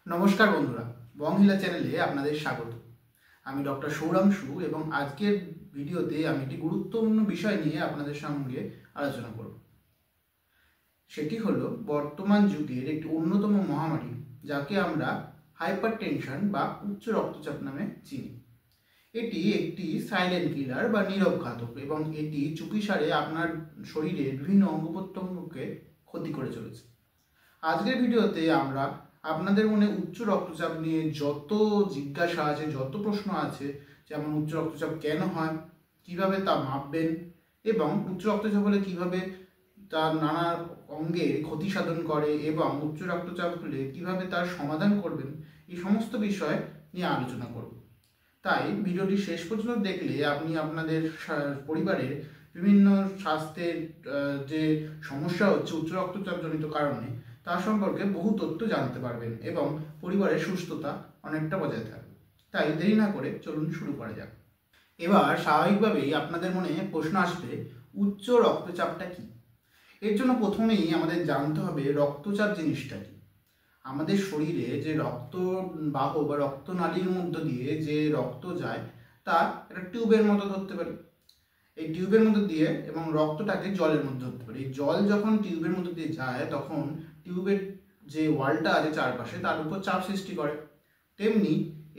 নমস্কার বন্ধুরা, বংহিলা চ্যানেলে আপনাদের স্বাগত। আমি ডক্টর সৌরাংশু এবং আজকের ভিডিওতে আমি একটি গুরুত্বপূর্ণ বিষয় নিয়ে আপনাদের সঙ্গে আলোচনা করব। সেটি হলো বর্তমান যুগের একটি অন্যতম মহামারী, যাকে আমরা হাইপারটেনশন বা উচ্চ রক্তচাপ নামে চিনি। এটি একটি সাইলেন্ট কিলার বা নীরব ঘাতক এবং এটি চুপিসারে আপনার শরীরের বিভিন্ন অঙ্গ প্রত্যঙ্গকে ক্ষতি করে চলেছে। আজকের ভিডিওতে আমরা আপনাদের মনে উচ্চ রক্তচাপ নিয়ে যত জিজ্ঞাসা আছে, যত প্রশ্ন আছে, যেমন উচ্চ রক্তচাপ কেন হয়, কিভাবে তা মাপবেন এবং উচ্চ রক্তচাপ হলে কিভাবে তার নানা অঙ্গের ক্ষতি সাধন করে এবং উচ্চ রক্তচাপ হলে কিভাবে তার সমাধান করবেন, এই সমস্ত বিষয় নিয়ে আলোচনা করব। তাই ভিডিওটি শেষ পর্যন্ত দেখলে আপনি আপনাদের পরিবারের বিভিন্ন স্বাস্থ্যের যে সমস্যা হচ্ছে উচ্চ রক্তচাপজনিত কারণে, তার সম্পর্কে বহু তথ্য জানতে পারবেন এবং পরিবারের সুস্থতা অনেকটা বজায় থাকবে। তাই দেরি না করে চলুন শুরু করা যাক। এবার স্বাভাবিকভাবেই আপনাদের মনে প্রশ্ন আসবে, উচ্চ রক্তচাপটা কি? এর জন্য প্রথমেই আমাদের জানতে হবে রক্তচাপ জিনিসটা কি। আমাদের শরীরে যে রক্তবাহ বা রক্তনালীর মধ্য দিয়ে যে রক্ত যায়, তা একটা টিউবের মতো ধরতে পারি। এই টিউবের মধ্যে দিয়ে এবং রক্তটাকে জলের মধ্যে ধরতে পারি। এই জল যখন টিউবের মধ্যে দিয়ে যায়, তখন টিউবের যে ওয়ালটা আছে চারপাশে, তার উপর চাপ সৃষ্টি করে। তেমনি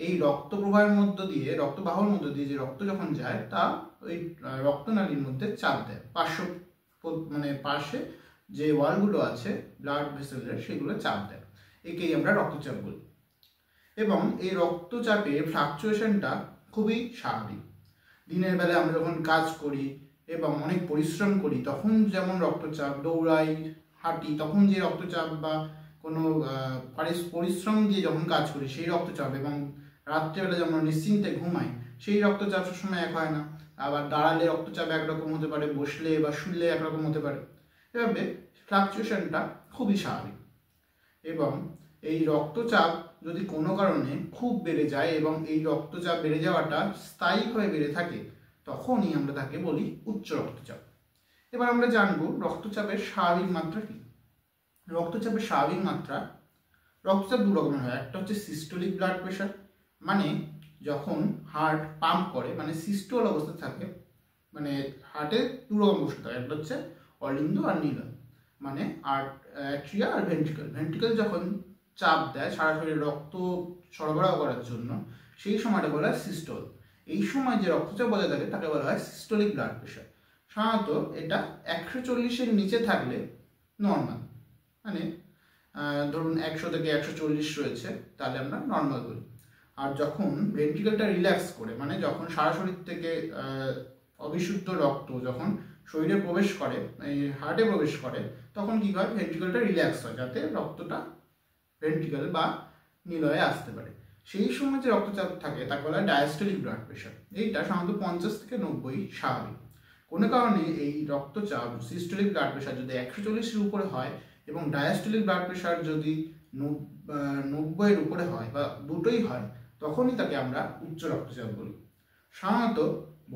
এই রক্ত প্রবাহের মধ্য দিয়ে, রক্তবাহর মধ্য দিয়ে যে রক্ত যখন যায়, তা ওই রক্তনালীর মধ্যে চাপ দেয়। পাশে যে ওয়ালগুলো আছে ব্লাড ভেসেলের, সেগুলো চাপ দেয়। একেই আমরা রক্তচাপ বলি। এবং এই রক্তচাপের ফ্লাকচুয়েশনটা খুবই স্বাভাবিক। দিনের বেলায় আমরা যখন কাজ করি এবং অনেক পরিশ্রম করি, তখন যেমন রক্তচাপ, দৌড়াই, হাঁটি, তখন যে রক্তচাপ, বা কোনো পরিশ্রম দিয়ে যখন কাজ করি সেই রক্তচাপ, এবং রাত্রেবেলা যখন নিশ্চিন্তে ঘুমাই সেই রক্তচাপ সবসময় এক হয় না। আবার দাঁড়ালে রক্তচাপ একরকম হতে পারে, বসলে বা শুনলে একরকম হতে পারে। এভাবে ফ্লাকচুয়েশনটা খুবই স্বাভাবিক। এবং এই রক্তচাপ যদি কোনো কারণে খুব বেড়ে যায় এবং এই রক্তচাপ বেড়ে যাওয়াটা স্থায়ীভাবে বেড়ে থাকে, তখনই আমরা তাকে বলি উচ্চ রক্তচাপ। এবার আমরা জানবো রক্তচাপের স্বাভাবিক মাত্রা কি। রক্তচাপের স্বাভাবিক মাত্রা, রক্তচাপ দু রকমের হয়। একটা হচ্ছে সিস্টোলিক ব্লাড প্রেশার, মানে যখন হার্ট পাম্প করে, মানে সিস্টোল অবস্থা থাকে, মানে হার্টে দু রকম বস্তু থাকে। একটা হচ্ছে অলিন্দ আর নীলয়, মানে আর্ট্রিয়া আর ভেন্ট্রিকল। ভেন্ট্রিকল যখন চাপ দেয় সারা শরীরে রক্ত সরবরাহ করার জন্য, সেই সময়টা বলা হয় সিস্টোল। এই সময় যে রক্তচাপ বজায় থাকে তাকে বলা হয় সিস্টোলিক ব্লাড প্রেশার। সাধারণত এটা 140-এর নিচে থাকলে নর্মাল, মানে ধরুন 100 থেকে 140 রয়েছে, তাহলে আমরা নর্মাল বলি। আর যখন ভেন্ট্রিকলটা রিল্যাক্স করে, মানে যখন সারা শরীর থেকে অবিশুদ্ধ রক্ত যখন শরীরে প্রবেশ করে, এই হার্টে প্রবেশ করে, তখন কি হয়, ভেন্ট্রিকলটা রিল্যাক্স হয়, যাতে রক্তটা ভেন্ট্রিকল বা নিলয়ে আসতে পারে। সেই সময় যে রক্তচাপ থাকে তাকে বলা হয় ডায়াস্টোলিক ব্লাড প্রেশার। এইটা সাধারণত 50 থেকে 90 স্বাভাবিক। কোনো কারণে এই রক্তচাপ সিস্টোলিক ব্লাড প্রেশার যদি 140-এর উপরে হয় এবং ডায়াস্টোলিক ব্লাড প্রেশার যদি 90-এর উপরে হয় বা দুটোই হয়, তখনই তাকে আমরা উচ্চ রক্তচাপ বলি। সাধারণত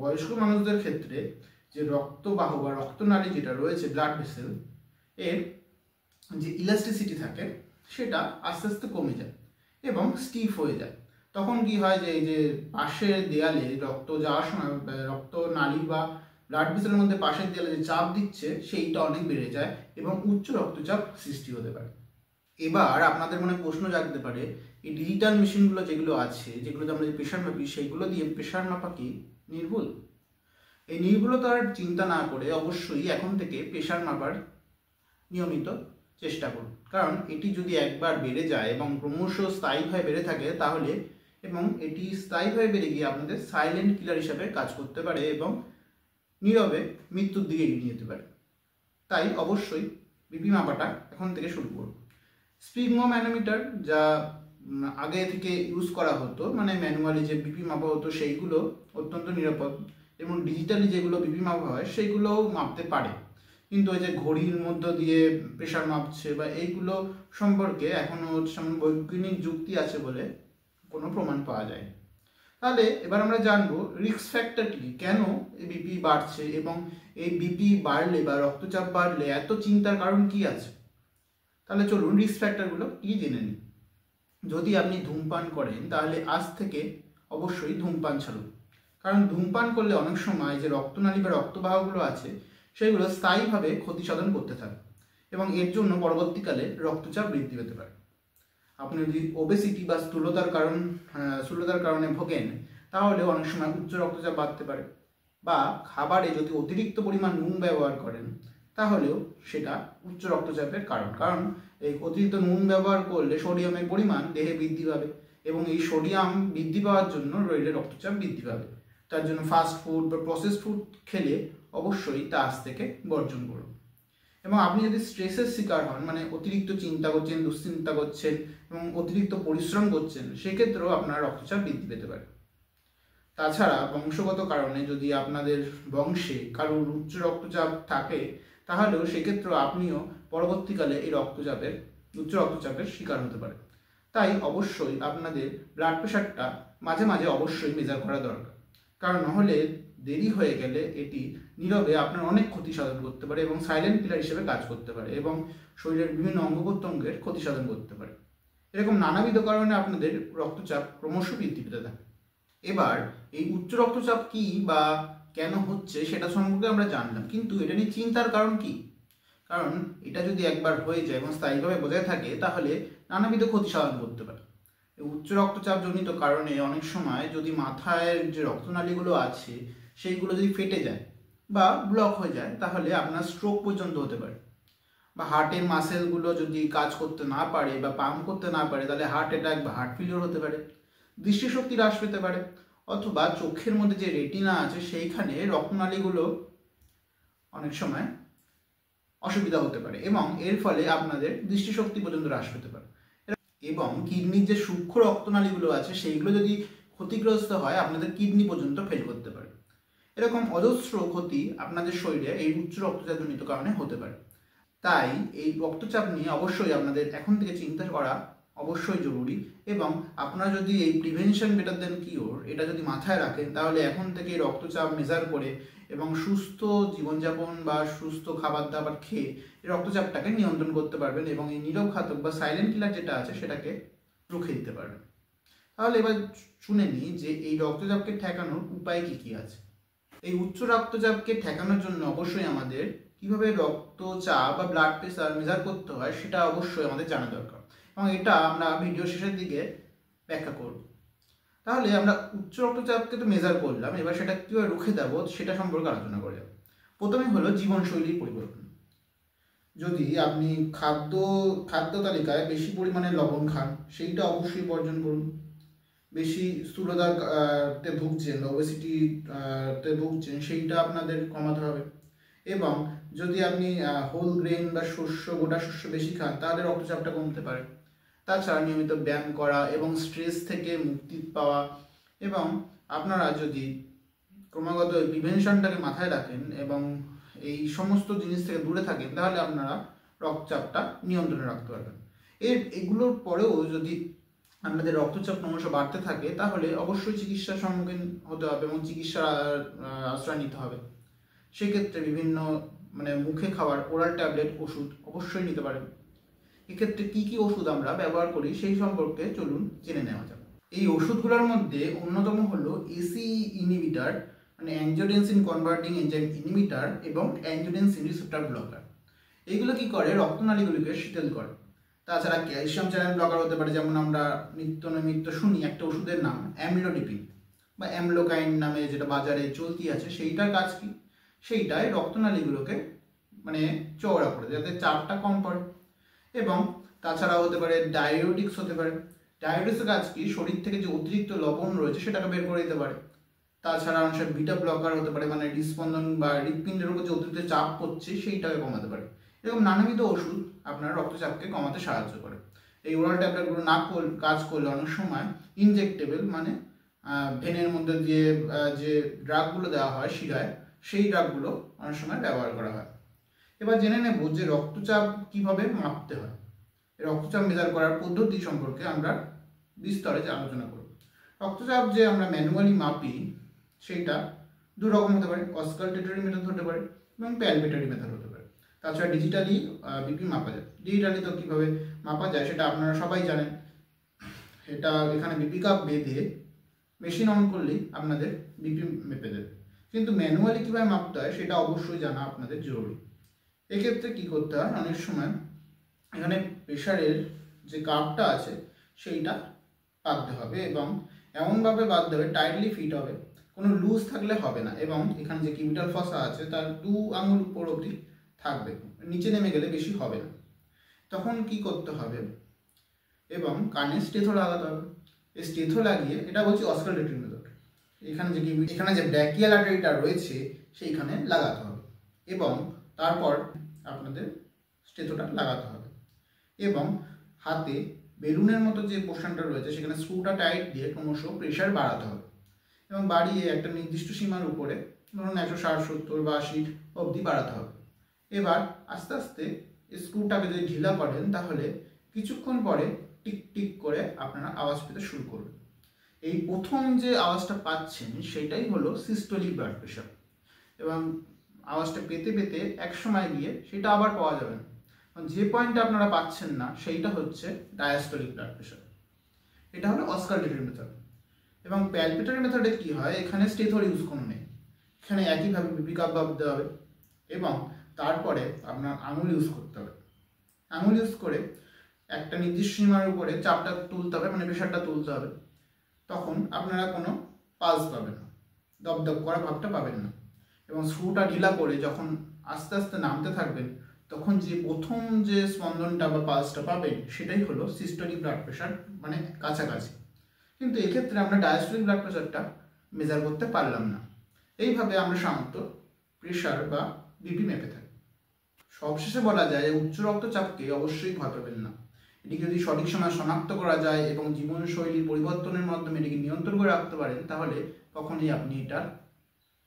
বয়স্ক মানুষদের ক্ষেত্রে যে রক্তবাহ বা রক্তনালী যেটা রয়েছে, ব্লাড ভেসেল, এর যে ইলাস্টিসিটি থাকে সেটা আস্তে আস্তে কমে যায় এবং স্টিফ হয়ে যায়। তখন কি হয়, যে এই যে পাশের দেয়ালে রক্ত যাওয়ার সময় রক্তনালী বা ব্লাড ভেসেলের মধ্যে পাশের দেয়ালে যে চাপ দিচ্ছে, সেইটা অনেক বেড়ে যায় এবং উচ্চ রক্তচাপ সৃষ্টি হতে পারে। এবার আপনাদের মনে প্রশ্ন জাগতে পারে, এই ডিজিটাল মেশিনগুলো যেগুলো আছে, যেগুলোতে আমরা যে প্রেশার মাপি, সেইগুলো দিয়ে প্রেশার মাপা কি নির্ভুল? এই নির্ভুলতার চিন্তা না করে অবশ্যই এখন থেকে প্রেশার মাপার নিয়মিত চেষ্টা করুন। কারণ এটি যদি একবার বেড়ে যায় এবং ক্রমশ স্থায়ীভাবে বেড়ে থাকে, তাহলে এবং এটি স্থায়ীভাবে বেড়ে গিয়ে আপনাদের সাইলেন্ট কিলার হিসাবে কাজ করতে পারে এবং নীরবে মৃত্যুর দিকে এগিয়ে যেতে পারে। তাই অবশ্যই বিপি মাপাটা এখন থেকে শুরু করুন। স্পিগমোম্যানোমিটার, যা আগে থেকে ইউজ করা হতো, মানে ম্যানুয়ালি যে বিপি মাপা হতো, সেইগুলো অত্যন্ত নিরাপদ এবং ডিজিটালি যেগুলো বিপি মাপা হয় সেইগুলোও মাপতে পারে। কিন্তু ওই যে ঘড়ির মধ্য দিয়ে প্রেশার মাপছে বা এইগুলো সম্পর্কে এখনও যেমন বৈজ্ঞানিক যুক্তি আছে বলে কোনো প্রমাণ পাওয়া যায়। তাহলে এবার আমরা জানবো রিস্ক ফ্যাক্টর কি, কেন এই বিপি বাড়ছে এবং এই বিপি বাড়লে বা রক্তচাপ বাড়লে এত চিন্তার কারণ কি আছে। তাহলে চলুন রিস্ক ফ্যাক্টরগুলো কি জেনে নিই। যদি আপনি ধূমপান করেন তাহলে আজ থেকে অবশ্যই ধূমপান ছাড়ুন। কারণ ধূমপান করলে অনেক সময় যে রক্তনালী বা রক্তবাহগুলো আছে সেগুলো স্থায়ীভাবে ক্ষতি সাধন করতে থাকে এবং এর জন্য পরবর্তীকালে রক্তচাপ বৃদ্ধি পেতে পারে। আপনি যদি ওবেসিটি বা স্থূলতার কারণে ভোগেন তাহলে অনেক সময় উচ্চ রক্তচাপ বাড়তে পারে, বা খাবারে যদি অতিরিক্ত পরিমাণ নুন ব্যবহার করেন তাহলেও সেটা উচ্চ রক্তচাপের কারণ এই অতিরিক্ত নুন ব্যবহার করলে সোডিয়ামের পরিমাণ দেহে বৃদ্ধি পাবে এবং এই সোডিয়াম বৃদ্ধি পাওয়ার জন্য শরীরে রক্তচাপ বৃদ্ধি পাবে। তার জন্য ফাস্ট ফুড বা প্রসেস ফুড খেলে অবশ্যই তা আজ থেকে বর্জন করুন। এবং আপনি যদি স্ট্রেসের শিকার হন, মানে অতিরিক্ত চিন্তা করছেন, দুশ্চিন্তা করছেন এবং অতিরিক্ত পরিশ্রম করছেন, সেক্ষেত্রেও আপনার রক্তচাপ বৃদ্ধি পেতে পারে। তাছাড়া বংশগত কারণে যদি আপনাদের বংশে কারোর উচ্চ রক্তচাপ থাকে তাহলেও সেক্ষেত্রেও আপনিও পরবর্তীকালে এই উচ্চ রক্তচাপের শিকার হতে পারে। তাই অবশ্যই আপনাদের ব্লাড প্রেশারটা মাঝে মাঝে অবশ্যই মেজার করা দরকার, কারণ নাহলে দেরি হয়ে গেলে এটি নীরবে আপনার অনেক ক্ষতি সাধন করতে পারে এবং সাইলেন্ট কিলার হিসেবে কাজ করতে পারে এবং শরীরের বিভিন্ন অঙ্গ প্রত্যঙ্গের ক্ষতি সাধন করতে পারে। এরকম নানাবিধ কারণে আপনাদের রক্তচাপ ক্রমশ বৃদ্ধি পেতে থাকে। এবার এই উচ্চ রক্তচাপ কি বা কেন হচ্ছে সেটা সম্পর্কে আমরা জানলাম, কিন্তু এটা নিয়ে চিন্তার কারণ কি? কারণ এটা যদি একবার হয়ে যায় এবং স্থায়ীভাবে বজায় থাকে তাহলে নানাবিধ ক্ষতি সাধন করতে পারে। এই উচ্চ রক্তচাপ জনিত কারণে অনেক সময় যদি মাথায় যে রক্তনালীগুলো আছে সেইগুলো যদি ফেটে যায় বা ব্লক হয়ে যায় তাহলে আপনার স্ট্রোক পর্যন্ত হতে পারে, বা হার্টের মাসেলগুলো যদি কাজ করতে না পারে বা পাম্প করতে না পারে তাহলে হার্ট অ্যাটাক বা হার্ট ফেলিওর হতে পারে, দৃষ্টিশক্তি হ্রাস পেতে পারে, অথবা চোখের মধ্যে যে রেটিনা আছে সেইখানে রক্তনালীগুলো অনেক সময় অসুবিধা হতে পারে এবং এর ফলে আপনাদের দৃষ্টিশক্তি পর্যন্ত হ্রাস পেতে পারে। এবং কিডনির যে সূক্ষ্ম রক্তনালীগুলো আছে সেইগুলো যদি ক্ষতিগ্রস্ত হয় আপনাদের কিডনি পর্যন্ত ফেল করতে পারে। এরকম অজস্র ক্ষতি আপনাদের শরীরে এই উচ্চ রক্তচাপজনিত কারণে হতে পারে। তাই এই রক্তচাপ নিয়ে অবশ্যই আপনাদের এখন থেকে চিন্তা করা অবশ্যই জরুরি, এবং আপনারা যদি এই প্রিভেনশন বেটার দেন কিওর এটা যদি মাথায় রাখেন তাহলে এখন থেকে রক্তচাপ মেজার করে এবং সুস্থ জীবনযাপন বা সুস্থ খাবার দাবার খেয়ে এই রক্তচাপটাকে নিয়ন্ত্রণ করতে পারবেন এবং এই নীরব ঘাতক বা সাইলেন্ট কিলার যেটা আছে সেটাকে রুখে দিতে পারবেন। তাহলে এবার শুনে নিই যে এই রক্তচাপকে ঠেকানোর উপায় কি আছে। এই উচ্চ রক্তচাপকে ঠেকানোর জন্য অবশ্যই আমাদের কিভাবে রক্তচাপ বা ব্লাড প্রেসার মেজার করতে হয় সেটা অবশ্যই আমাদের জানা দরকার, এবং এটা আমরা ভিডিও শেষের দিকে ব্যাখ্যা করব। তাহলে আমরা উচ্চ রক্তচাপকে তো মেজার করলাম, এবার সেটা কীভাবে রুখে দেবো সেটা সম্পর্কে আলোচনা করে যাব। প্রথমে হলো জীবনশৈলীর পরিবর্তন। যদি আপনি খাদ্য তালিকায় বেশি পরিমাণে লবণ খান সেইটা অবশ্যই বর্জন করুন। বেশি স্থূলতাতে ভুগছেন, ওবেসিটিতে ভুগছেন, সেইটা আপনাদের কমাতে হবে। এবং যদি আপনি হোল গ্রেন বা গোটা শস্য বেশি খান তাহলে রক্তচাপটা কমতে পারে। তাছাড়া নিয়মিত ব্যায়াম করা এবং স্ট্রেস থেকে মুক্তি পাওয়া, এবং আপনারা যদি ক্রমাগত প্রিভেনশনটাকে মাথায় রাখেন এবং এই সমস্ত জিনিস থেকে দূরে থাকেন তাহলে আপনারা রক্তচাপটা নিয়ন্ত্রণে রাখতে পারবেন। এগুলোর পরেও যদি আপনাদের রক্তচাপ ক্রমশ বাড়তে থাকে তাহলে অবশ্যই চিকিৎসার সম্মুখীন হতে হবে এবং চিকিৎসার আশ্রয় নিতে হবে। সেক্ষেত্রে বিভিন্ন মুখে খাওয়ার ওরাল ট্যাবলেট ওষুধ অবশ্যই নিতে পারেন। এক্ষেত্রে কি কি ওষুধ আমরা ব্যবহার করি সেই সম্পর্কে চলুন জেনে নেওয়া যাক। এই ওষুধগুলোর মধ্যে অন্যতম হলো AC inhibitor, angiotensin converting enzyme inhibitor এবং অ্যাঞ্জিওটেনসিন রিসেপ্টর ব্লকার। এইগুলো কি করে? রক্তনালীগুলিকে শিথিল করে। তাছাড়া ক্যালসিয়াম চ্যানেল ব্লকার হতে পারে, যেমন আমরা নিত্য শুনি একটা ওষুধের নাম অ্যামলোডিপিন বা অ্যামলোকাইন নামে যেটা বাজারে চলতি আছে, সেইটার কাজ কি? সেইটাই রক্তনালীগুলোকে চওড়া করে যাতে চাপটা কম পড়ে। এবং তাছাড়া হতে পারে ডায়োটিক্স হতে পারে। ডায়োটিক্সের কাজ কি? শরীর থেকে যে অতিরিক্ত লবণ রয়েছে সেটাকে বের করে দিতে পারে। তাছাড়া অনেক বিটা ব্লকার হতে পারে, হৃদস্পন্দন বা হৃৎপিণ্ডের উপর যে অতিরিক্ত চাপ পড়ছে সেইটাকে কমাতে পারে। এরকম নানাবিধ ওষুধ আপনার রক্তচাপকে কমাতে সাহায্য করে। এই ওরাল ট্যাবলেটগুলো না কাজ করলে অনেক সময় ইনজেক্টেবল ভেনের মধ্যে দিয়ে যে ড্রাগগুলো দেওয়া হয় শিরায়, সেই ড্রাগগুলো অনেক সময় ব্যবহার করা হয়। এবার জেনে নেব যে রক্তচাপ কিভাবে মাপতে হয়। রক্তচাপ মেজার করার পদ্ধতি সম্পর্কে আমরা বিস্তরে আলোচনা করব। রক্তচাপ যে আমরা ম্যানুয়ালি মাপি সেইটা দু রকম হতে পারে, অসকালটেটরি মেথড হতে পারে এবং প্যালপেটরি মেথড হতে পারে। তাছাড়া ডিজিটালি বিপি মাপা যায়। ডিজিটালি তো কীভাবে মাপা যায় সেটা আপনারা সবাই জানেন। এটা এখানে বিপি কাপ বেঁধে মেশিন অন করলেই আপনাদের বিপি মেপে দেবে। কিন্তু ম্যানুয়ালি কীভাবে মাপতে হয় সেটা অবশ্যই জানা আপনাদের জরুরি। এক্ষেত্রে কী করতে হয়, অনেক সময় এখানে প্রেশারের যে কাপটা আছে সেইটা বাঁধতে হবে এবং এমনভাবে বাঁধতে হবে টাইটলি ফিট হবে, কোনো লুজ থাকলে হবে না। এবং এখানে যে কিউবিটাল ফসা আছে তার 2 আঙুল উপর অবধি থাকবে, নিচে নেমে গেলে বেশি হবে না। তখন কি করতে হবে, এবং কানে স্টেথো লাগাতে হবে। এই স্টেথো লাগিয়ে, এটা বলছি অসকালটেটরি মেথড, এখানে যে ব্র্যাকিয়াল আর্টারিটা রয়েছে সেইখানে লাগাতে হবে এবং তারপর আপনাদের স্টেথোটা লাগাতে হবে এবং হাতে বেলুনের মতো যে পোর্শনটা রয়েছে সেখানে স্ক্রুটা টাইট দিয়ে ক্রমশ প্রেশার বাড়াতে হবে এবং বাড়িয়ে একটা নির্দিষ্ট সীমার উপরে, ধরুন 160, 70 বা 80 অবধি বাড়াতে হবে। এবার আস্তে আস্তে স্ক্রুটাকে যদি ঢিলা করেন তাহলে কিছুক্ষণ পরে টিক টিক করে আপনারা আওয়াজ পেতে শুরু করবেন। এই প্রথম যে আওয়াজটা পাচ্ছেন সেটাই হলো সিস্টোলিক ব্লাড প্রেশার এবং আওয়াজটা পেতে পেতে এক সময় গিয়ে সেটা আবার পাওয়া যাবে না। যে পয়েন্টটা আপনারা পাচ্ছেন না সেইটা হচ্ছে ডায়াস্টোলিক ব্লাড প্রেশার। এটা হলো অসকালটেটরি মেথড। এবং প্যালপিটরি মেথডে কি হয়, এখানে স্টেথোর ইউজ কোনো নেই, এখানে একইভাবে বিপি কাপ বাঁধতে হবে এবং তারপরে আপনার আঙুল ইউজ করতে হবে। আঙুল ইউজ করে একটা নির্দিষ্ট সীমার উপরে চাপটা তুলতে হবে, মানে প্রেশারটা তুলতে হবে। তখন আপনারা কোনো পালস পাবেন না, দপদপ করা ভাবটা পাবেন না এবং স্ক্রুটা ঢিলা করে যখন আস্তে আস্তে নামতে থাকবেন তখন যে প্রথম যে স্পন্দনটা বা পালসটা পাবেন সেটাই হলো সিস্টোলিক ব্লাড প্রেশার, মানে কাছাকাছি। কিন্তু এক্ষেত্রে আমরা ডায়াস্টোলিক ব্লাড প্রেশারটা মেজার করতে পারলাম না। এইভাবে আমরা সাধারণত প্রেশার বা বিপি মেপে থাকি। সবশেষে বলা যায় উচ্চ রক্তচাপকে অবশ্যই ভয় পাবেন না। এটিকে যদি সঠিক সময় শনাক্ত করা যায় এবং জীবনশৈলীর পরিবর্তনের মাধ্যমে এটিকে নিয়ন্ত্রণ করে রাখতে পারেন তাহলে কখনোই আপনি এটার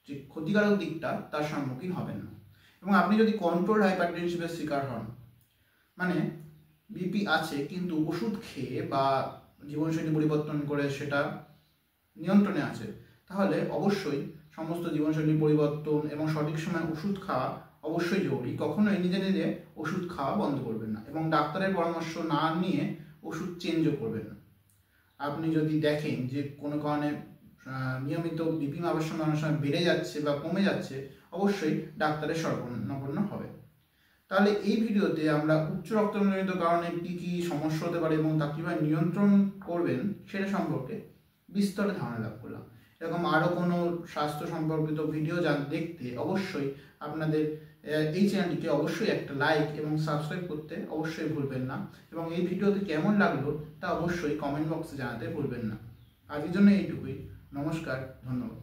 যে ক্ষতিকারক দিকটা তার সম্মুখীন হবেন না। এবং আপনি যদি কন্ট্রোল হাইপারটেনশনের শিকার হন, মানে বিপি আছে কিন্তু ওষুধ খেয়ে বা জীবনশৈলী পরিবর্তন করে সেটা নিয়ন্ত্রণে আছে, তাহলে অবশ্যই সমস্ত জীবনশৈলী পরিবর্তন এবং সঠিক সময় ওষুধ খাওয়া অবশ্যই জরুরি। কখনোই নিজে নিজে ওষুধ খাওয়া বন্ধ করবেন না এবং ডাক্তারের পরামর্শ না নিয়ে ওষুধ চেঞ্জও করবেন না। আপনি যদি দেখেন যে কোনো কারণে নিয়মিত বিপি মাপার সময় অনেক সময় বেড়ে যাচ্ছে বা কমে যাচ্ছে, অবশ্যই ডাক্তারের শরণাপন্ন হবে। তাহলে এই ভিডিওতে আমরা উচ্চ রক্তজনিত কারণে কী কী সমস্যা হতে পারে এবং তা কীভাবে নিয়ন্ত্রণ করবেন সেটা সম্পর্কে বিস্তর ধারণা লাভ করলাম। এরকম আরও কোনো স্বাস্থ্য সম্পর্কিত ভিডিও দেখতে অবশ্যই আপনাদের এই চ্যানেলটিকে অবশ্যই একটা লাইক এবং সাবস্ক্রাইব করতে অবশ্যই ভুলবেন না এবং এই ভিডিওতে কেমন লাগলো তা অবশ্যই কমেন্ট বক্সে জানাতে ভুলবেন না। আজকের জন্য এইটুকুই। নমস্কার, ধন্যবাদ।